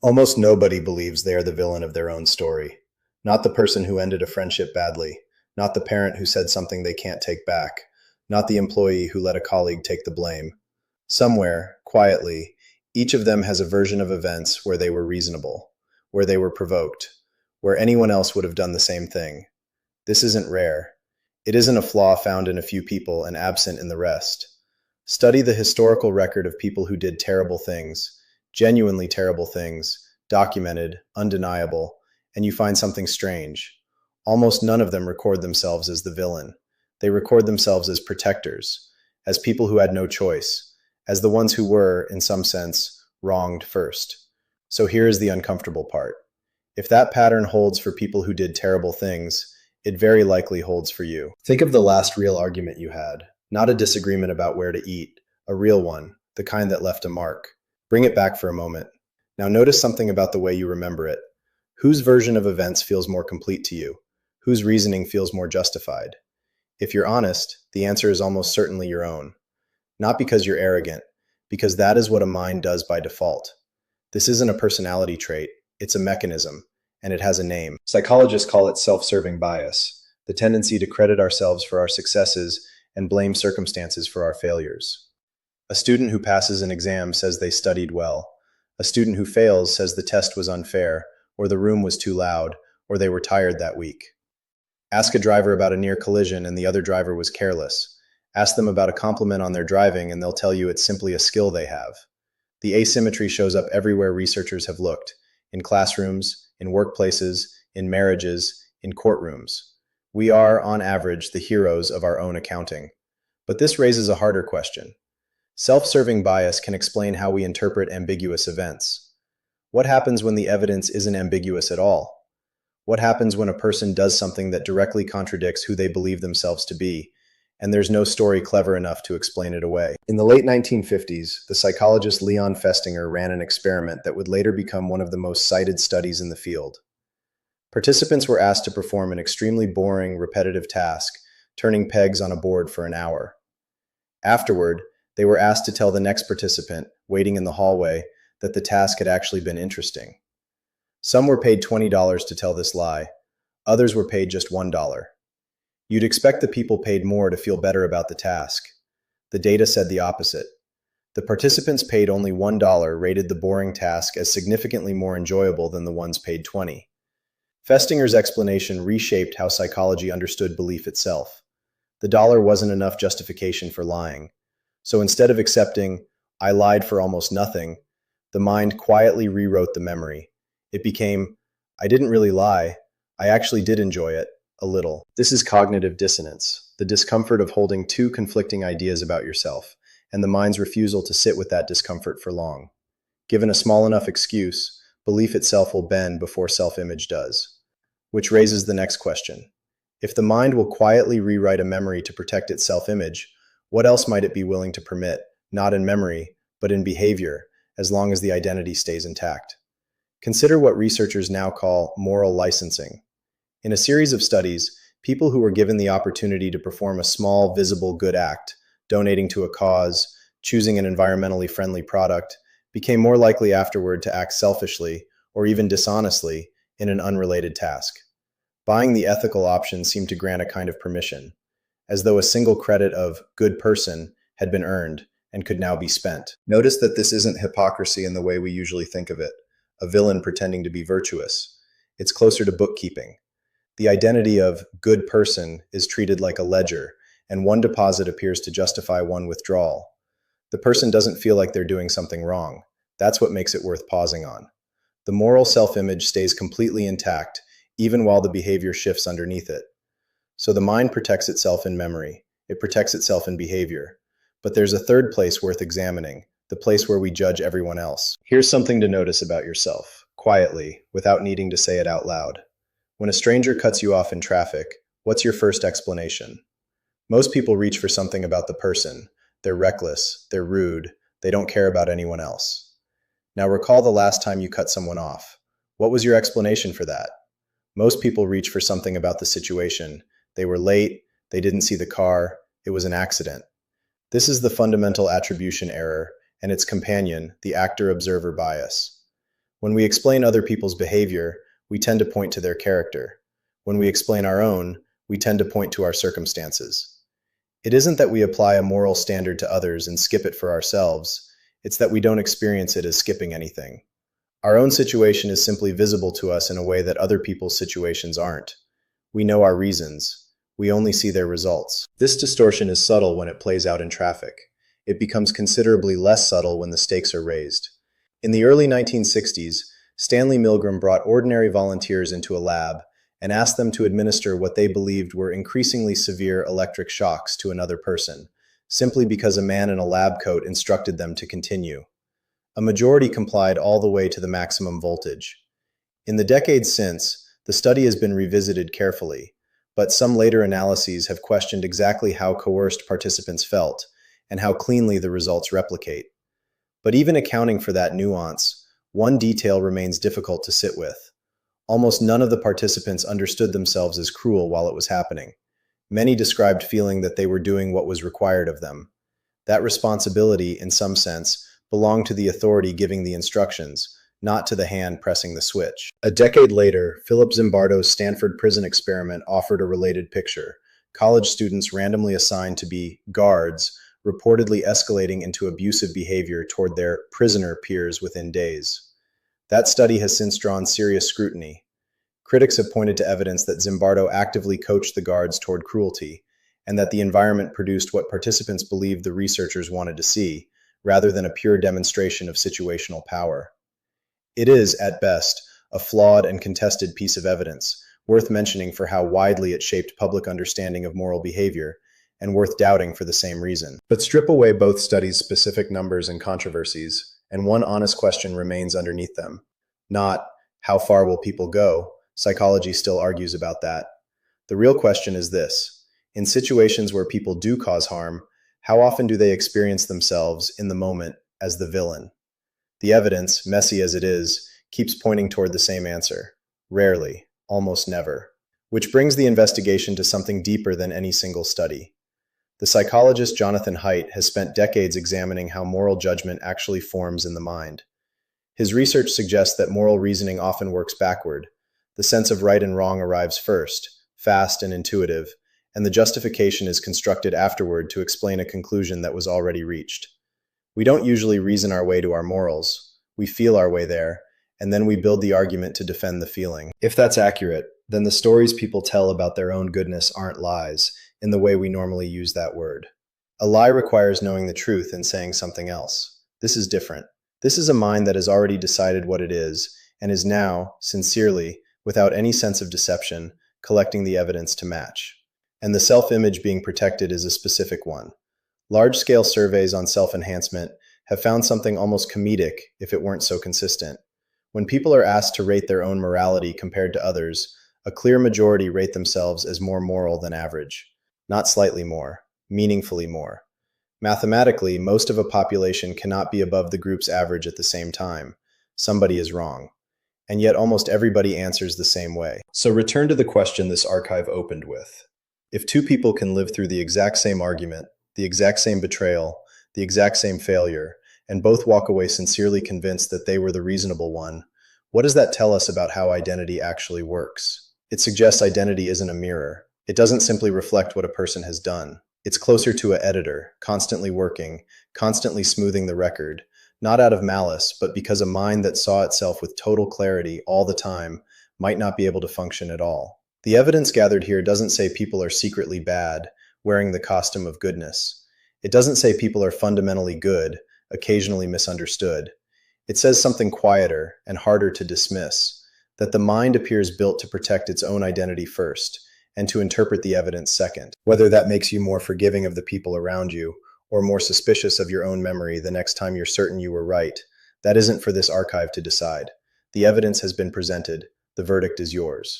Almost nobody believes they are the villain of their own story. Not the person who ended a friendship badly, not the parent who said something they can't take back, not the employee who let a colleague take the blame. Somewhere, quietly, each of them has a version of events where they were reasonable, where they were provoked, where anyone else would have done the same thing. This isn't rare. It isn't a flaw found in a few people and absent in the rest. Study the historical record of people who did terrible things, genuinely terrible things, documented, undeniable, and you find something strange. Almost none of them record themselves as the villain. They record themselves as protectors, as people who had no choice, as the ones who were, in some sense, wronged first. So here is the uncomfortable part. If that pattern holds for people who did terrible things, it very likely holds for you. Think of the last real argument you had, not a disagreement about where to eat, a real one, the kind that left a mark. Bring it back for a moment. Now notice something about the way you remember it. Whose version of events feels more complete to you? Whose reasoning feels more justified? If you're honest, the answer is almost certainly your own. Not because you're arrogant, because that is what a mind does by default. This isn't a personality trait, it's a mechanism, and it has a name. Psychologists call it self-serving bias, the tendency to credit ourselves for our successes and blame circumstances for our failures. A student who passes an exam says they studied well. A student who fails says the test was unfair, or the room was too loud, or they were tired that week. Ask a driver about a near collision and the other driver was careless. Ask them about a compliment on their driving and they'll tell you it's simply a skill they have. The asymmetry shows up everywhere researchers have looked, in classrooms, in workplaces, in marriages, in courtrooms. We are, on average, the heroes of our own accounting. But this raises a harder question. Self-serving bias can explain how we interpret ambiguous events. What happens when the evidence isn't ambiguous at all? What happens when a person does something that directly contradicts who they believe themselves to be, and there's no story clever enough to explain it away? In the late 1950s, the psychologist Leon Festinger ran an experiment that would later become one of the most cited studies in the field. Participants were asked to perform an extremely boring, repetitive task, turning pegs on a board for an hour. Afterward, they were asked to tell the next participant, waiting in the hallway, that the task had actually been interesting. Some were paid $20 to tell this lie. Others were paid just $1. You'd expect the people paid more to feel better about the task. The data said the opposite. The participants paid only $1 rated the boring task as significantly more enjoyable than the ones paid $20. Festinger's explanation reshaped how psychology understood belief itself. The dollar wasn't enough justification for lying. So instead of accepting, "I lied for almost nothing," the mind quietly rewrote the memory. It became, "I didn't really lie. I actually did enjoy it, a little." This is cognitive dissonance, the discomfort of holding two conflicting ideas about yourself, and the mind's refusal to sit with that discomfort for long. Given a small enough excuse, belief itself will bend before self-image does. Which raises the next question. If the mind will quietly rewrite a memory to protect its self-image, what else might it be willing to permit, not in memory, but in behavior, as long as the identity stays intact? Consider what researchers now call moral licensing. In a series of studies, people who were given the opportunity to perform a small, visible good act, donating to a cause, choosing an environmentally friendly product, became more likely afterward to act selfishly, or even dishonestly, in an unrelated task. Buying the ethical option seemed to grant a kind of permission, as though a single credit of good person had been earned and could now be spent. Notice that this isn't hypocrisy in the way we usually think of it, a villain pretending to be virtuous. It's closer to bookkeeping. The identity of good person is treated like a ledger, and one deposit appears to justify one withdrawal. The person doesn't feel like they're doing something wrong. That's what makes it worth pausing on. The moral self-image stays completely intact, even while the behavior shifts underneath it. So the mind protects itself in memory. It protects itself in behavior. But there's a third place worth examining, the place where we judge everyone else. Here's something to notice about yourself, quietly, without needing to say it out loud. When a stranger cuts you off in traffic, what's your first explanation? Most people reach for something about the person. They're reckless, they're rude, they don't care about anyone else. Now recall the last time you cut someone off. What was your explanation for that? Most people reach for something about the situation. They were late, they didn't see the car, it was an accident. This is the fundamental attribution error, and its companion, the actor-observer bias. When we explain other people's behavior, we tend to point to their character. When we explain our own, we tend to point to our circumstances. It isn't that we apply a moral standard to others and skip it for ourselves, it's that we don't experience it as skipping anything. Our own situation is simply visible to us in a way that other people's situations aren't. We know our reasons. We only see their results. This distortion is subtle when it plays out in traffic. It becomes considerably less subtle when the stakes are raised. In the early 1960s, Stanley Milgram brought ordinary volunteers into a lab and asked them to administer what they believed were increasingly severe electric shocks to another person, simply because a man in a lab coat instructed them to continue. A majority complied all the way to the maximum voltage. In the decades since, the study has been revisited carefully, but some later analyses have questioned exactly how coerced participants felt and how cleanly the results replicate. But even accounting for that nuance, one detail remains difficult to sit with. Almost none of the participants understood themselves as cruel while it was happening. Many described feeling that they were doing what was required of them. That responsibility, in some sense, belonged to the authority giving the instructions, not to the hand pressing the switch. A decade later, Philip Zimbardo's Stanford prison experiment offered a related picture. College students randomly assigned to be guards, reportedly escalating into abusive behavior toward their prisoner peers within days. That study has since drawn serious scrutiny. Critics have pointed to evidence that Zimbardo actively coached the guards toward cruelty, and that the environment produced what participants believed the researchers wanted to see, rather than a pure demonstration of situational power. It is, at best, a flawed and contested piece of evidence, worth mentioning for how widely it shaped public understanding of moral behavior, and worth doubting for the same reason. But strip away both studies' specific numbers and controversies, and one honest question remains underneath them. Not, how far will people go? Psychology still argues about that. The real question is this: in situations where people do cause harm, how often do they experience themselves, in the moment, as the villain? The evidence, messy as it is, keeps pointing toward the same answer. Rarely, almost never. Which brings the investigation to something deeper than any single study. The psychologist Jonathan Haidt has spent decades examining how moral judgment actually forms in the mind. His research suggests that moral reasoning often works backward. The sense of right and wrong arrives first, fast and intuitive, and the justification is constructed afterward to explain a conclusion that was already reached. We don't usually reason our way to our morals. We feel our way there, and then we build the argument to defend the feeling. If that's accurate, then the stories people tell about their own goodness aren't lies, in the way we normally use that word. A lie requires knowing the truth and saying something else. This is different. This is a mind that has already decided what it is, and is now, sincerely, without any sense of deception, collecting the evidence to match. And the self-image being protected is a specific one. Large-scale surveys on self-enhancement have found something almost comedic if it weren't so consistent. When people are asked to rate their own morality compared to others, a clear majority rate themselves as more moral than average. Not slightly more, meaningfully more. Mathematically, most of a population cannot be above the group's average at the same time. Somebody is wrong. And yet almost everybody answers the same way. So return to the question this archive opened with. If two people can live through the exact same argument, the exact same betrayal, the exact same failure, and both walk away sincerely convinced that they were the reasonable one, what does that tell us about how identity actually works? It suggests identity isn't a mirror. It doesn't simply reflect what a person has done. It's closer to an editor, constantly working, constantly smoothing the record, not out of malice, but because a mind that saw itself with total clarity all the time might not be able to function at all. The evidence gathered here doesn't say people are secretly bad, wearing the costume of goodness. It doesn't say people are fundamentally good, occasionally misunderstood. It says something quieter and harder to dismiss, that the mind appears built to protect its own identity first, and to interpret the evidence second. Whether that makes you more forgiving of the people around you, or more suspicious of your own memory the next time you're certain you were right, that isn't for this archive to decide. The evidence has been presented. The verdict is yours.